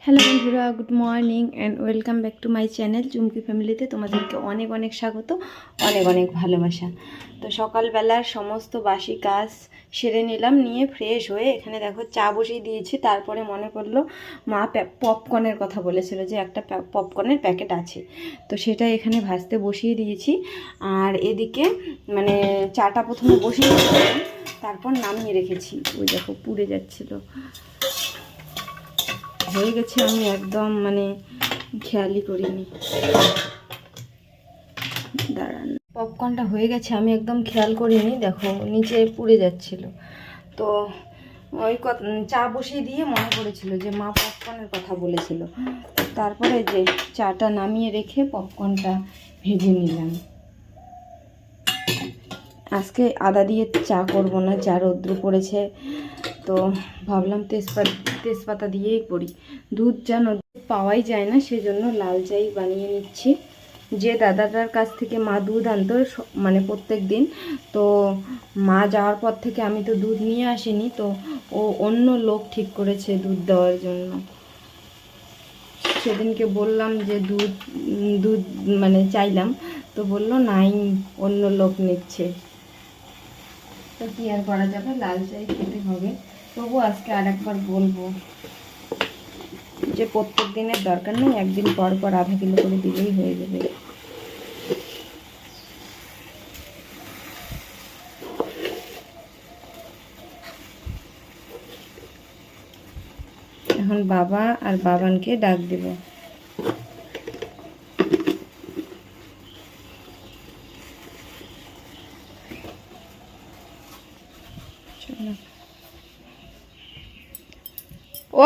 Hello বন্ধুরা, good morning and welcome back to my channel Chumki ফ্যামিলিতে তোমাদেরকে অনেক অনেক স্বাগত, অনেক অনেক ভালোবাসা। তো সকালবেলার সমস্ত বাসি কাজ সেরে নিলাম, নিয়ে ফ্রেশ হয়ে এখানে দেখো চা বসিয়ে দিয়েছি। তারপরে মনে পড়লো মা পপকর্নের কথা বলেছিল যে একটা পপকর্নের প্যাকেট আছে, তো সেটা এখানে ভাজতে বসিয়ে দিয়েছি। আর এদিকে মানে চাটা প্রথমে বসিয়ে দিয়েছিলাম, তারপর নামিয়ে রেখেছি। ওই দেখো পুড়ে যাচ্ছিলো, হয়ে গেছে। আমি একদম খেয়ালই করিনি। দাঁড়ান, পপকর্নটা হয়ে গেছে, আমি একদম খেয়াল করিনি। দেখো নিচে পুড়ে যাচ্ছিল। তো ওই চা বসিয়ে দিয়ে মনে পড়েছিল যে মা পপকর্নের কথা বলেছিল। তারপরে যে চাটা নামিয়ে রেখে পপকর্নটা ভেজে নিলাম। আজকে আদা দিয়ে চা করব না, যা রৌদ্র পড়েছে, তো ভাবলাম তেজপাতা দিয়েই করি। দুধ যেন পাওয়াই যায় না, সেজন্য লাল চাই বানিয়ে নিচ্ছি। যে দাদাটার কাছ থেকে মা দুধ আনতো প্রত্যেক দিন, তো মা যাওয়ার পর থেকে আমি তো দুধ নিয়ে আসিনি, তো ও অন্য লোক ঠিক করেছে দুধ দেওয়ার জন্য। সেদিনকে বললাম যে দুধ চাইলাম, তো বললো নাই, অন্য লোক নিচ্ছে। তো কি আর করা যাবে, লাল চাই খেতে হবে। তবু আজকে আর একবার বলবো যে প্রত্যেক দিনের দরকার নেই, একদিন পর পর আধা কিলো করে দিলেই হয়ে যাবে। এখন বাবা আর বাবানকে ডাক দেব।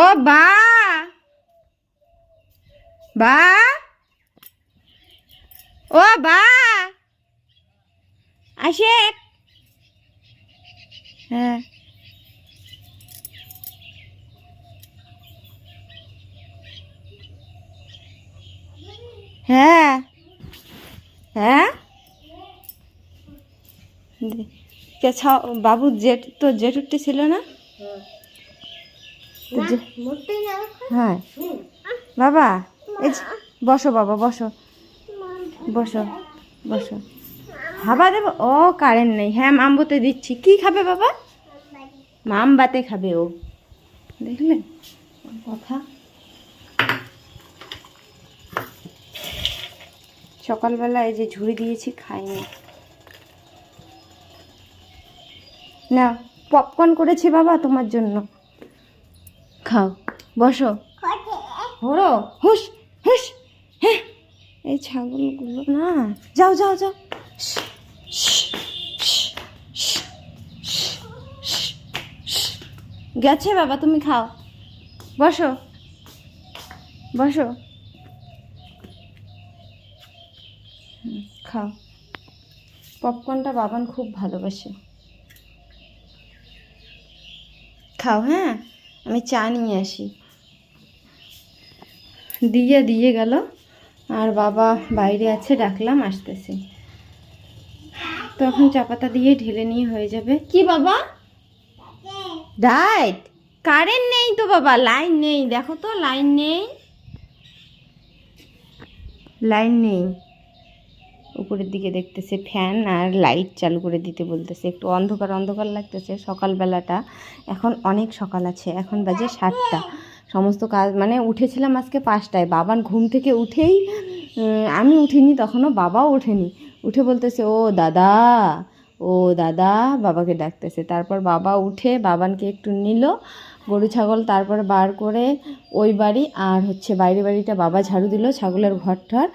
ও বা বা, ও বা আসে। হ্যাঁ হ্যাঁ হ্যাঁ, বাবু জেঠ তো জেঠুরটি ছিল না? হ্যাঁ বাবা, এই বসো বাবা, বসো বসো বসো। হাবা দেবো? ও কারেন্ট নেই। হ্যাঁ মামবতে দিচ্ছি। কি খাবে বাবা? মামবাতে খাবে ও, দেখলে কথা। সকালবেলা এই যে ঝুড়ি দিয়েছি, খাইনি। না, পপকর্ন করেছি বাবা তোমার জন্য, খাও। বসো। হরো হুস হুস। হ্যাঁ, এই ছাগলগুলো না, যাও যাও যাও। গেছে বাবা, তুমি খাও। বসো বসো, খাও। পপকর্নটা বাবান খুব ভালোবাসে, খাও। হ্যাঁ, আমি চা নিয়ে আসি। দিয়ে গেল, আর বাবা বাইরে আছে, ডাকলাম, আসতেছে। তো এখন চা পাতা দিয়ে ঢেলে নিয়ে হয়ে যাবে। কি বাবা? রাইট, কারেন্ট নেই তো বাবা, লাইন নেই। দেখো তো, লাইন নেই, লাইন নেই। উপরের দিকে দেখতেছে ফ্যান আর লাইট চালু করে দিতে বলতেছে। একটু অন্ধকার অন্ধকার লাগতেছে সকালবেলাটা। এখন অনেক সকাল আছে, এখন বাজে 7টা। সমস্ত কাজ উঠেছিলাম আজকে 5টায়। বাবান ঘুম থেকে উঠেই, আমি উঠিনি তখনও, বাবাও ওঠেনি, উঠে বলতেছে ও দাদা, ও দাদা, বাবাকে ডাকতেছে। তারপর বাবা উঠে বাবানকে একটু নিল, গরু ছাগল তারপর বার করে ওই বাড়ি আর বাইরে বাড়িটা বাবা ঝাড়ু দিল, ছাগলের ঘর ঠর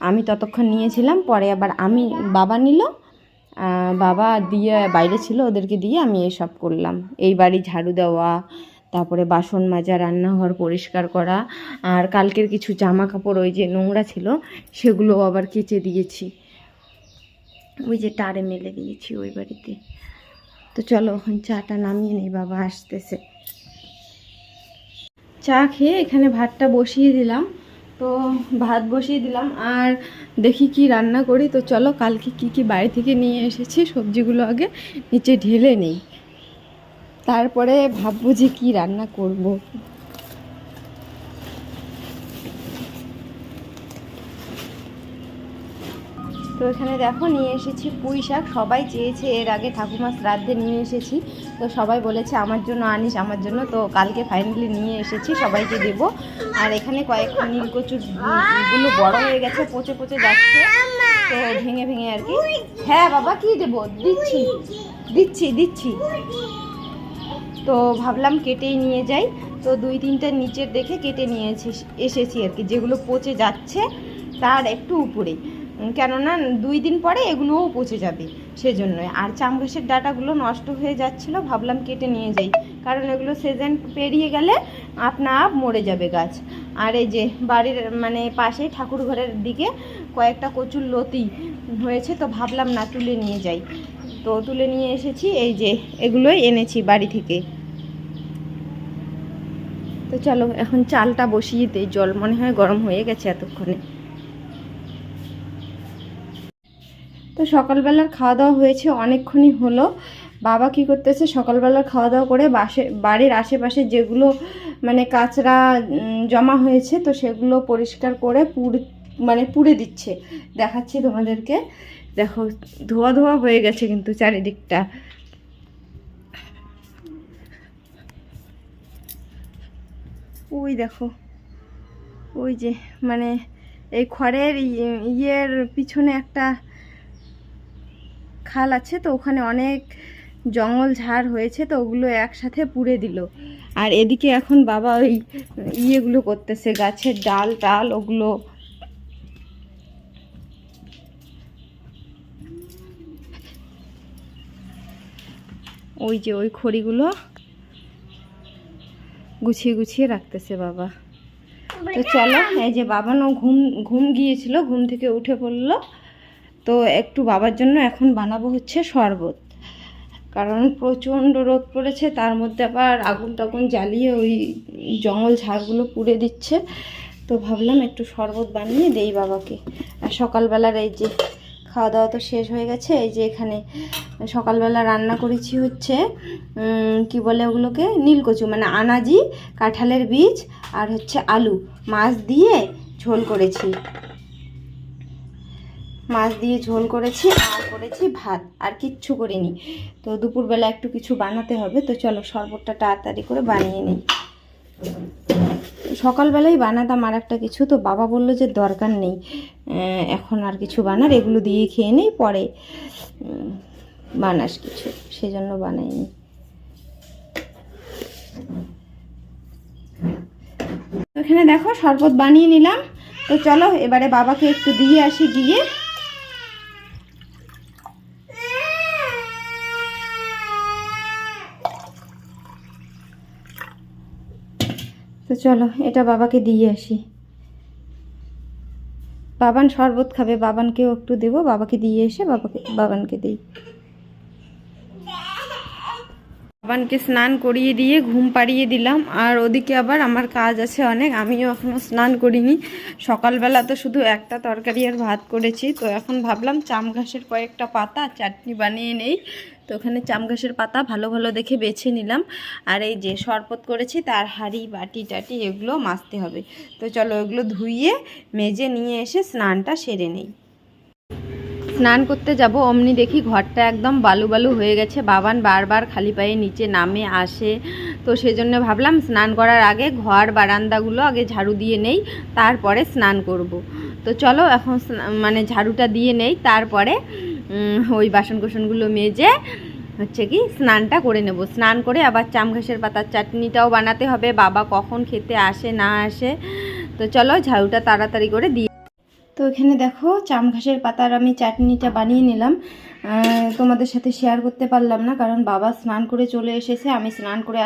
আমি ততক্ষণ নিয়েছিলাম। পরে আবার বাবা নিল, বাবা দিয়ে বাইরে ছিল, ওদেরকে দিয়ে আমি এসব করলাম। এই বাড়ি ঝাড়ু দেওয়া, তারপরে বাসন মাজা, রান্নাঘর পরিষ্কার করা, আর কালকের কিছু জামা কাপড় ওই যে নোংরা ছিল সেগুলো আবার কেচে দিয়েছি, ওই যে টারে মেলে দিয়েছি ওই বাড়িতে। তো চলো চাটা নামিয়ে নেই, বাবা আসতেছে। চা খেয়ে এখানে ভাতটা বসিয়ে দিলাম। তো ভাত বসিয়ে দিলাম, আর দেখি কি রান্না করি। তো চলো, কালকে কি কি বাড়ি থেকে নিয়ে এসেছি সবজিগুলো আগে নিচে ঢেলে নেই, তারপরে ভাববো যে কি রান্না করব। তো এখানে দেখো নিয়ে এসেছি পুঁই শাক। সবাই চেয়েছে, এর আগে ঠাকুমার শ্রাদ্ধে নিয়ে এসেছি, তো সবাই বলেছে আমার জন্য আনিস, আমার জন্য। তো কালকে ফাইনালি নিয়ে এসেছি, সবাইকে দেবো। আর এখানে কয়েকটা নীলকচুর গুলো বড় হয়ে গেছে, পচে পচে যাচ্ছে, তো ভেঙে ভেঙে আর কি। হ্যাঁ বাবা, কি দেবো? দিচ্ছি দিচ্ছি দিচ্ছি। তো ভাবলাম কেটেই নিয়ে যাই, তো 2-3টা নিচের দেখে কেটে নিয়ে এসেছি আর কি, যেগুলো পচে যাচ্ছে তার একটু উপরে, কেননা 2 দিন পরে এগুলোও পচে যাবে সেজন্যই। আর চাম গাছের ডাঁটাগুলো নষ্ট হয়ে যাচ্ছিল, ভাবলাম কেটে নিয়ে যাই, কারণ এগুলো সিজন পেরিয়ে গেলে আপনা আপ মরে যাবে গাছ। আর এই যে বাড়ির মানে পাশে ঠাকুর ঘরের দিকে কয়েকটা কচুর লতি হয়েছে, তো ভাবলাম না তুলে নিয়ে যাই, তো তুলে নিয়ে এসেছি। এই যে এগুলোই এনেছি বাড়ি থেকে। তো চলো এখন চালটা বসিয়ে দিই, জল মনে হয় গরম হয়ে গেছে এতক্ষণে। তো সকালবেলার খাওয়া দাওয়া হয়েছে, অনেকক্ষণই হলো। বাবা কি করতেছে, সকালবেলার খাওয়া দাওয়া করে বাড়ির আশেপাশে যেগুলো মানে কাঁচরা জমা হয়েছে, তো সেগুলো পরিষ্কার করে পুড়ে দিচ্ছে। দেখাচ্ছি তোমাদেরকে, দেখো ধোয়া ধোয়া হয়ে গেছে কিন্তু চারিদিকটা। ওই দেখো, ওই যে মানে এই খড়ের ইয়ের পিছনে একটা খাল আছে, তো ওখানে অনেক জঙ্গল ঝাড় হয়েছে, তো ওগুলো একসাথে পুড়ে দিল। আর এদিকে এখন বাবা ওই ইয়েগুলো করতেছে, গাছের ডাল টাল ওগুলো। ওই যে ওই খড়িগুলো গুছিয়ে গুছিয়ে রাখতেছে বাবা। তো চলো, এই যে বাবানও ঘুম গিয়েছিল, ঘুম থেকে উঠে পড়লো। তো একটু বাবার জন্য এখন বানাবো হচ্ছে শরবত, কারণ প্রচণ্ড রোদ পড়েছে, তার মধ্যে আবার আগুন টাগুন জ্বালিয়ে ওই জঙ্গল ঝাড়গুলো পুড়ে দিচ্ছে। তো ভাবলাম একটু শরবত বানিয়ে দেই বাবাকে। আর সকালবেলার এই যে খাওয়া দাওয়া তো শেষ হয়ে গেছে। এই যে এখানে সকালবেলা রান্না করেছি হচ্ছে কি বলে ওগুলোকে, নীলকচু মানে আনাজি, কাঁঠালের বীজ আর হচ্ছে আলু, মাছ দিয়ে ঝোল করেছি, মাছ দিয়ে ঝোল করেছি, আর করেছি ভাত, আর কিচ্ছু করিনি। তো দুপুরবেলা একটু কিছু বানাতে হবে, তো চলো শরবতটা তাড়াতাড়ি করে বানিয়ে নিই। সকালবেলাই বানাতাম আর একটা কিছু, তো বাবা বললো যে দরকার নেই এখন আর কিছু বানার, এগুলো দিয়ে খেয়ে নেই, পরে বানাস কিছু, সেজন্য বানাইনি। এখানে দেখো শরবত বানিয়ে নিলাম। তো চলো এবারে বাবাকে একটু দিয়ে আসি গিয়ে। তো চলো এটা বাবাকে দিয়ে আসি। বাবান শরবত খাবে, বাবানকেও একটু দেবো, বাবাকে দিয়ে এসে বাবানকে দিই। বাবানকে স্নান করিয়ে দিয়ে ঘুম পাড়িয়ে দিলাম। আর ওদিকে আবার আমার কাজ আছে অনেক, আমিও এখনও স্নান করিনি। সকালবেলা তো শুধু একটা তরকারি আর ভাত করেছি, তো এখন ভাবলাম চাম ঘাসের কয়েকটা পাতা চাটনি বানিয়ে নেই। তো ওখানে চাম ঘাসের পাতা ভালো ভালো দেখে বেছে নিলাম। আর এই যে শরবত করেছি তার হাঁড়ি বাটি টাটি এগুলো মাজতে হবে। তো চলো এগুলো ধুইয়ে মেজে নিয়ে এসে স্নানটা সেরে নেই। স্নান করতে যাব, অমনি দেখি ঘরটা একদম বালু বালু হয়ে গেছে। বাবান বারবার খালি পায়ে নিচে নামে আসে, তো সেজন্য ভাবলাম স্নান করার আগে ঘর বারান্দাগুলো আগে ঝাড়ু দিয়ে নেই, তারপরে স্নান করব। তো চলো এখন মানে ঝাড়ুটা দিয়ে নেই, তারপরে ওই বাসন কোসনগুলো মেজে হচ্ছে কি স্নানটা করে নেব। স্নান করে আবার চাম ঘাসের পাতার চাটনিটাও বানাতে হবে, বাবা কখন খেতে আসে না আসে। তো চলো ঝাড়ুটা তাড়াতাড়ি করে দিয়ে। তো এখানে দেখো চাম ঘাসের পাতার আমি চাটনিটা বানিয়ে নিলাম। তোমাদের সাথে শেয়ার করতে পারলাম না, কারণ বাবা স্নান করে চলে এসেছে, আমি স্নান করে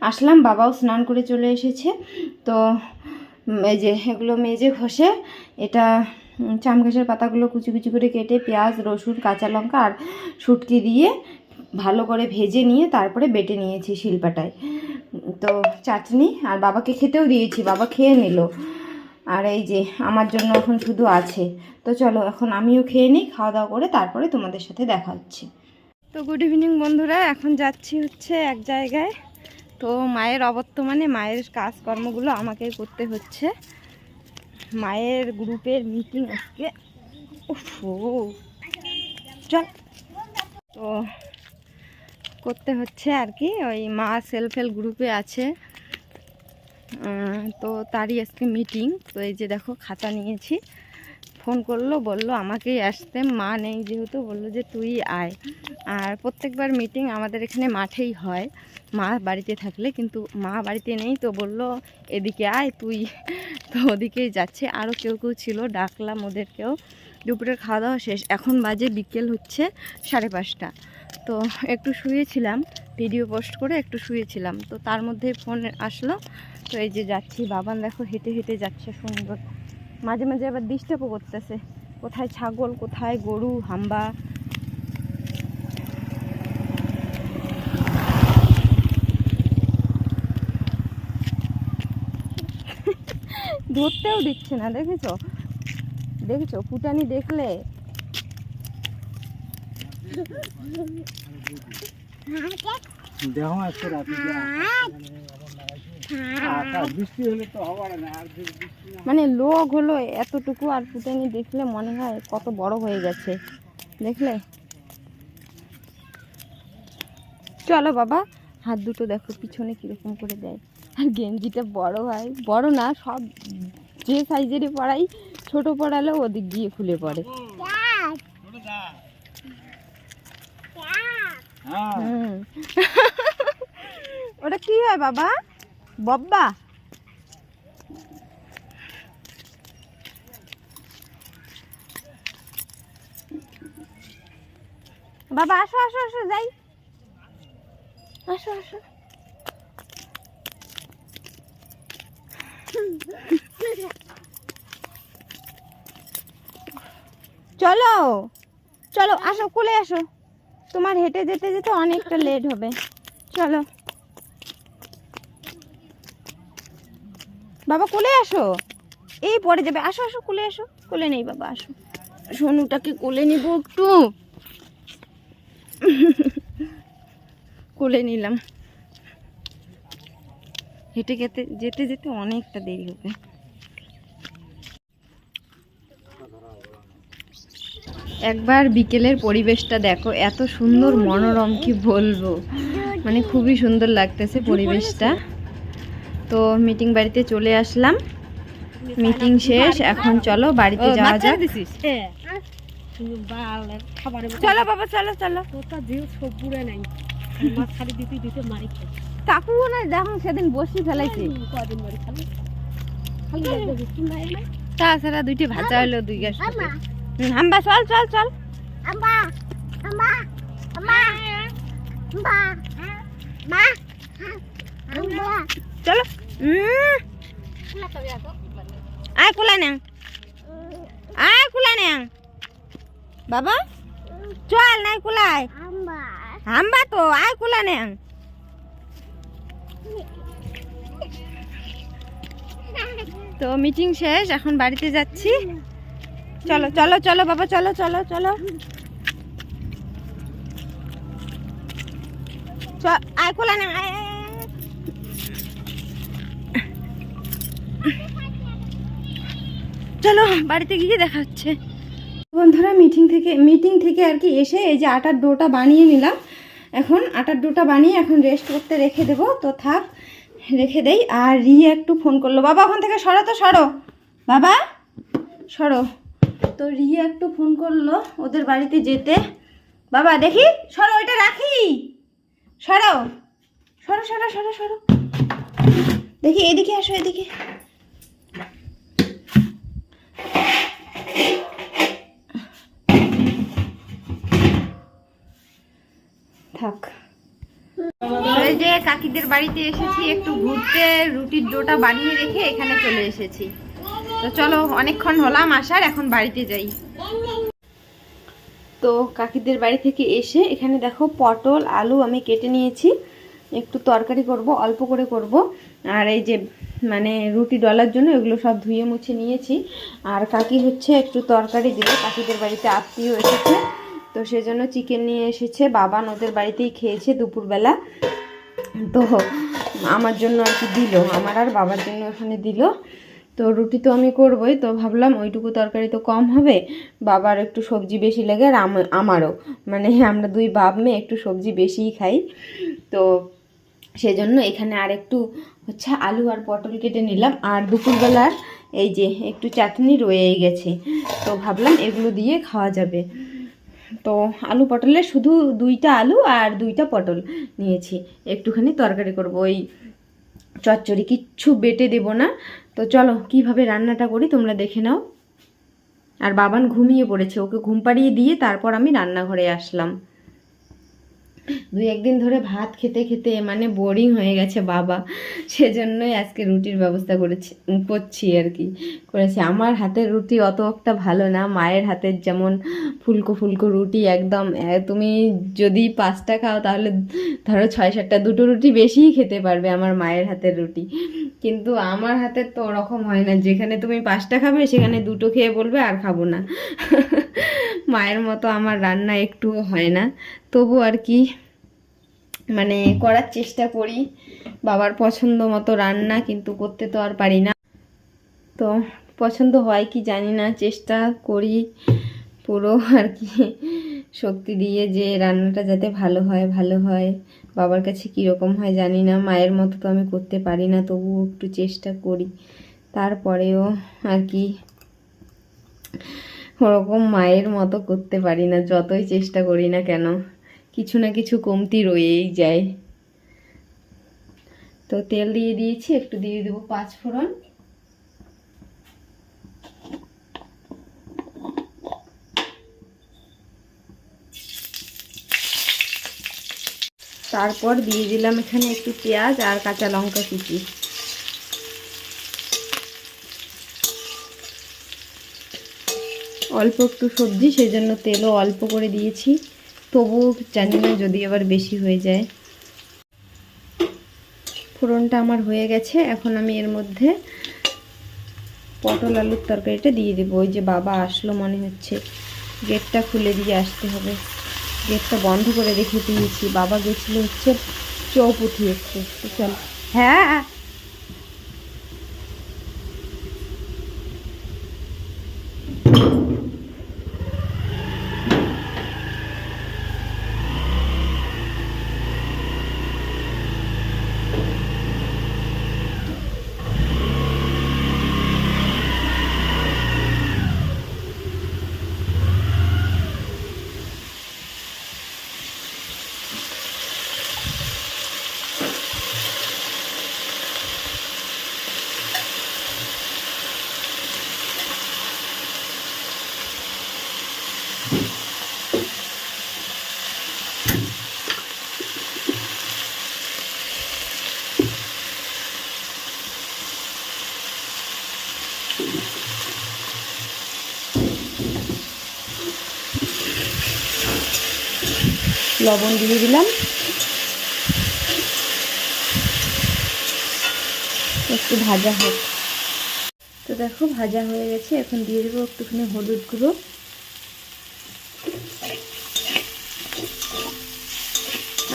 আসলাম, বাবাও স্নান করে চলে এসেছে। তো এই যে এগুলো মেজে ঘষে এটা চাম ঘাসের পাতাগুলো কুচি কুচি করে কেটে পেঁয়াজ রসুন কাঁচা লঙ্কা আর শুটকি দিয়ে ভালো করে ভেজে নিয়ে তারপরে বেটে নিয়েছি শিলপাটায়। তো চাটনি আর বাবাকে খেতেও দিয়েছি, বাবা খেয়ে নিল। আর এই যে আমার জন্য এখন শুধু আছে। তো চলো এখন আমিও খেয়ে নিই, খাওয়া দাওয়া করে তারপরে তোমাদের সাথে দেখা হচ্ছে। তো গুড ইভিনিং বন্ধুরা, এখন যাচ্ছি হচ্ছে এক জায়গায়। তো মায়ের অবর্তমানে মায়ের কাজকর্মগুলো আমাকেই করতে হচ্ছে। মায়ের গ্রুপের মিটিং আজকে, চল। তো করতে হচ্ছে আর কি, ওই মা সেলফ হেল্প গ্রুপে আছে, তো তারই আজকে মিটিং। তো এই যে দেখো খাতা নিয়েছি, ফোন করলো, বলল আমাকেই আসতে, মা নেই যেহেতু, বললো যে তুই আয়। আর প্রত্যেকবার মিটিং আমাদের এখানে মাঠেই হয় মা বাড়িতে থাকলে, কিন্তু মা বাড়িতে নেই, তো বলল এদিকে আয় তুই। তো ওদিকেই যাচ্ছে। আরও কেউ কেউ ছিল, ডাকলাম ওদেরকেও। দুপুরের খাওয়া দাওয়া শেষ, এখন বাজে বিকেল হচ্ছে 5:30। তো একটু শুয়েছিলাম, ভিডিও পোস্ট করে একটু শুয়েছিলাম, তো তার মধ্যে ফোন আসলো। তো এই যে যাচ্ছি, বাবান দেখো হেঁটে হেঁটে যাচ্ছে সুন্দর, মাঝে মাঝে আবার ডিস্টার্বও করতেছে, কোথায় ছাগল কোথায় গরু হাম্বা। ধরতেও দিচ্ছে না, দেখেছো দেখেছো ফুটানি দেখলে। মানে লোক হলো এতটুকু, আর ফুটানি দেখলে মনে হয় কত বড় হয়ে গেছে, দেখলে। চলো বাবা, হাত দুটো দেখো পিছনে কিরকম করে দেয়, আর গেঞ্জিটা বড় হয়, বড় না, সব যে সাইজেরই পড়াই, ছোট পড়ালেও ওদিক গিয়ে খুলে পড়ে। ওটা কি হয় বাবা? বব্বা? বাবা আসো আসো আসো, যাই, আসো আসো। চলো চলো, আসো কোলে আসো, তোমার হেঁটে যেতে যেতে অনেকটা লেট হবে। চলো বাবা কোলে আসো, এই পড়ে যাবে, আসো আসো কোলে আসো। কোলে নেই বাবা, আসো, সোনুটাকে কোলে নিব একটু। কোলে নিলাম, হেঁটে যেতে যেতে যেতে অনেকটা দেরি হবে। একবার বিকেলের পরিবেশটা দেখো, এত সুন্দর মনোরম, কি বলবো, মানে খুবই সুন্দর লাগতেছে পরিবেশটা। তো মিটিং বাড়িতে চলে আসলাম, মিটিং শেষ, এখন চলো বাড়িতে যাওয়া যাক। চলো বাবা চলো চলো। কাকু না দেখুন সেদিন বসি ফেলাইছে, তাছাড়া দুইটি ভাজা হলো, 2 গ্যাস। হাম্বা চল চল চল, চলো। আয় কুলা নেন, আয় কুলা নেন বাবা, চল নাই কুলায়, হাম্বা তো, আয় কুলা নেন। তো মিটিং শেষ, এখন বাড়িতে যাচ্ছি। চলো চলো চলো বাবা, চলো চলো চলো, আয় কোলা না, চলো বাড়িতে গিয়ে দেখা হচ্ছে। বন্ধুরা মিটিং থেকে আর কি এসে এই যে আটার ডোটা বানিয়ে নিলাম। এখন আটার ডোটা বানিয়ে এখন রেস্ট করতে রেখে দেবো, তো থাক রেখে দেই। আর রিয়া একটু ফোন করলো, বাবা ওখান থেকে সরো তো, সরো বাবা সরো। তো রিয়া একটু ফোন করলো ওদের বাড়িতে যেতে। বাবা দেখি সরো, ওইটা রাখি, সরো সরো সরো সরো সরো, দেখি এদিকে আসো, এদিকে। থাক, এই যে কাকিদের বাড়িতে এসেছি একটু ঘুরতে, রুটির ডোটা বানিয়ে রেখে এখানে চলে এসেছি। তো চলো, অনেকক্ষণ হলাম আসার, এখন বাড়িতে যাই। তো কাকিদের বাড়ি থেকে এসে এখানে দেখো পটল আলু আমি কেটে নিয়েছি, একটু তরকারি করব, অল্প করে করব। আর এই যে মানে রুটি ডলার জন্য এগুলো সব ধুয়ে মুছে নিয়েছি। আর কাকি হচ্ছে একটু তরকারি দিবে, কাকিদের বাড়িতে আত্মীয় এসেছে, তো সেজন্য চিকেন নিয়ে এসেছে। বাবা ওদের বাড়িতেই খেয়েছে দুপুরবেলা, তো আমার জন্য আর কি দিল, আমার আর বাবার জন্য এখানে দিল। তো রুটি তো আমি করবই, তো ভাবলাম ওইটুকু তরকারি তো কম হবে, বাবার একটু সবজি বেশি লাগে আর আমারও, মানে আমরা দুই বাপ মেয়ে একটু সবজি বেশিই খাই। তো সেজন্য এখানে আর একটু হচ্ছে আলু আর পটল কেটে নিলাম, আর দুপুরবেলার এই যে একটু চাটনি রয়েই গেছে, তো ভাবলাম এগুলো দিয়ে খাওয়া যাবে। তো আলু পটলের শুধু 2টা আলু আর 2টা পটল নিয়েছি, একটুখানি তরকারি করব, ওই চচ্চড়ি, কিচ্ছু বেটে দেব না। তো চলো কিভাবে রান্নাটা করি তোমরা দেখে নাও। আর বাবান ঘুমিয়ে পড়েছে, ওকে ঘুম পাড়িয়ে দিয়ে তারপর আমি রান্নাঘরে আসলাম। 2-1 দিন ধরে ভাত খেতে খেতে মানে বোরিং হয়ে গেছে বাবা, সেজন্যই আজকে রুটির ব্যবস্থা করছি আর কি করেছি। আমার হাতের রুটি অত একটা ভালো না, মায়ের হাতের যেমন ফুলকো ফুলকো রুটি একদম, তুমি যদি 5টা খাও তাহলে ধরো 6-7টা, 2টো রুটি বেশিই খেতে পারবে আমার মায়ের হাতের রুটি। কিন্তু আমার হাতের তো ওরকম হয় না, যেখানে তুমি 5টা খাবে সেখানে 2টো খেয়ে বলবে আর খাবো না। মায়ের মতো আমার রান্না একটুও হয় না, তবু আর কি মানে করার চেষ্টা করি বাবার পছন্দ মতো রান্না, কিন্তু করতে তো আর পারি না। তো পছন্দ হয় কি জানি না, চেষ্টা করি পুরো আর কি শক্তি দিয়ে যে রান্নাটা যাতে ভালো হয় ভালো হয়। বাবার কাছে কীরকম হয় জানি না, মায়ের মতো তো আমি করতে পারি না, তবুও একটু চেষ্টা করি। তারপরেও আর কি ওরকম মায়ের মতো করতে পারি না, যতই চেষ্টা করি না কেন কিছু না কিছু কমতি রয়েই যায়। তো তেল দিয়ে দিয়েছি, একটু দিয়ে দেবো 5 ফোড়ন। তারপর দিয়ে দিলাম এখানে একটু পেঁয়াজ আর কাঁচা লঙ্কা কুচি। অল্প একটু সবজি, সেই জন্য তেলও অল্প করে দিয়েছি, তবু জানি না যদি আবার বেশি হয়ে যায়। ফোড়নটা আমার হয়ে গেছে, এখন আমি এর মধ্যে পটল আলুর তরকারিটা দিয়ে দেবো। ওই যে বাবা আসলো মনে হচ্ছে, গেটটা খুলে দিয়ে আসতে হবে, গেটটা বন্ধ করে রেখে দিয়েছি, বাবা গেছিলো হচ্ছে চৌপুথি একটু। চল, হ্যাঁ লবণ দিয়ে দিলাম, একটু ভাজা হোক। তো দেখো ভাজা হয়ে গেছে, এখন দিয়ে দেবো একটুখানি হলুদ গুঁড়ো,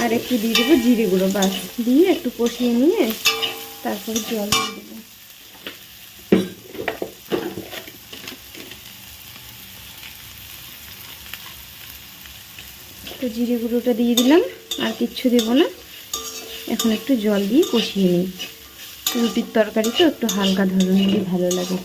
আর একটু দিয়ে দেবো জিরে গুঁড়ো, বাস দিয়ে একটু কষিয়ে নিয়ে তারপরে জল দিয়ে দেবো। তো জিরে গুঁড়োটা দিয়ে দিলাম, আর কিচ্ছু দেবো না, এখন একটু জল দিয়ে কষিয়ে নিই। রুটির তরকারি তো একটু হালকা ধরনেরই ভালো লাগে।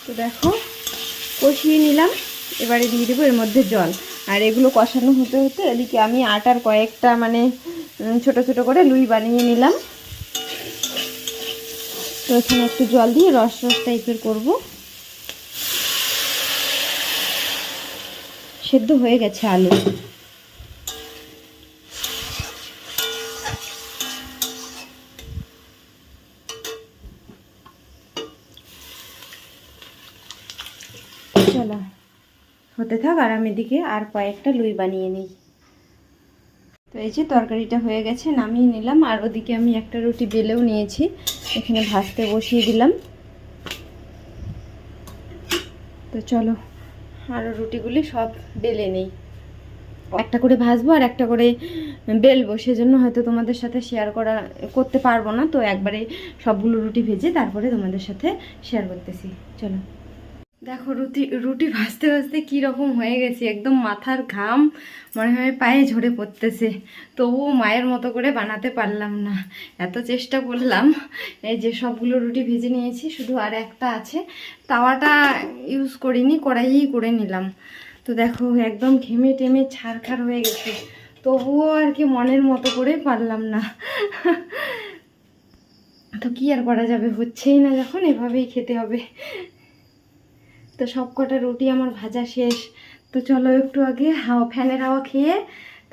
তো দেখো কষিয়ে নিলাম, এবারে দিয়ে দেবো এর মধ্যে জল। আর এগুলো কষানো হতে হতে এদিকে আমি আটার কয়েকটা মানে ছোট ছোট করে লুই বানিয়ে নিলাম। তো এখানে একটু জল দিয়ে রস রস টাইপের করবো। সেদ্ধ হয়ে গেছে আলু। চলো হতে থাক, আর আমি এদিকে আর কয়েকটা লুই বানিয়ে নিই। তো এই যে তরকারিটা হয়ে গেছে, নামিয়ে নিলাম। আর ওদিকে আমি একটা রুটি বেলেও নিয়েছি, এখানে ভাজতে বসিয়ে দিলাম। তো চলো আরও রুটিগুলি সব বেলে নেই। একটা করে ভাজবো আর একটা করে বেলবো, সেজন্য হয়তো তোমাদের সাথে শেয়ার করতে পারবো না। তো একবারে সবগুলো রুটি ভেজে তারপরে তোমাদের সাথে শেয়ার করতেছি। চলো দেখো রুটি ভাজতে ভাজতে কীরকম হয়ে গেছে, একদম মাথার ঘাম মনে হয় পায়ে ঝরে পড়তেছে, তবুও মায়ের মতো করে বানাতে পারলাম না। এত চেষ্টা করলাম, এই যে সবগুলো রুটি ভেজে নিয়েছি, শুধু আর একটা আছে, তাওয়াটা ইউজ করিনি, কড়াইয়েই করে নিলাম। তো দেখো একদম ঘেমে টেমে ছারখার হয়ে গেছে, তবুও আর কি মনের মতো করে পারলাম না। তো কি আর করা যাবে, হচ্ছেই না যখন, এভাবেই খেতে হবে। তো সব কটা রুটি আমার ভাজা শেষ। তো চলো একটু আগে ফ্যানের হাওয়া খেয়ে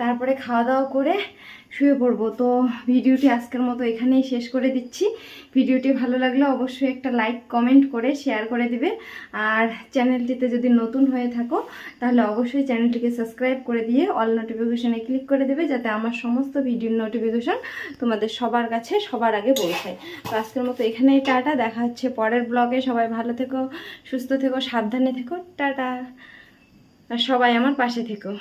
তারপরে খাওয়া দাওয়া করে শুয়ে পড়বো। তো ভিডিওটি আজকের মতো এখানেই শেষ করে দিচ্ছি। ভিডিওটি ভালো লাগলে অবশ্যই একটা লাইক কমেন্ট করে শেয়ার করে দিবে। আর চ্যানেলটিতে যদি নতুন হয়ে থাকো তাহলে অবশ্যই চ্যানেলটিকে সাবস্ক্রাইব করে দিয়ে অল নোটিফিকেশনে ক্লিক করে দেবে, যাতে আমার সমস্ত ভিডিওর নোটিফিকেশন তোমাদের সবার কাছে সবার আগে পৌঁছায়। তো আজকের মতো এখানেই টাটা, দেখা হচ্ছে পরের ব্লগে। সবাই ভালো থেকো, সুস্থ থেকো, সাবধানে থেকো, টাটা। আর সবাই আমার পাশে থেকো।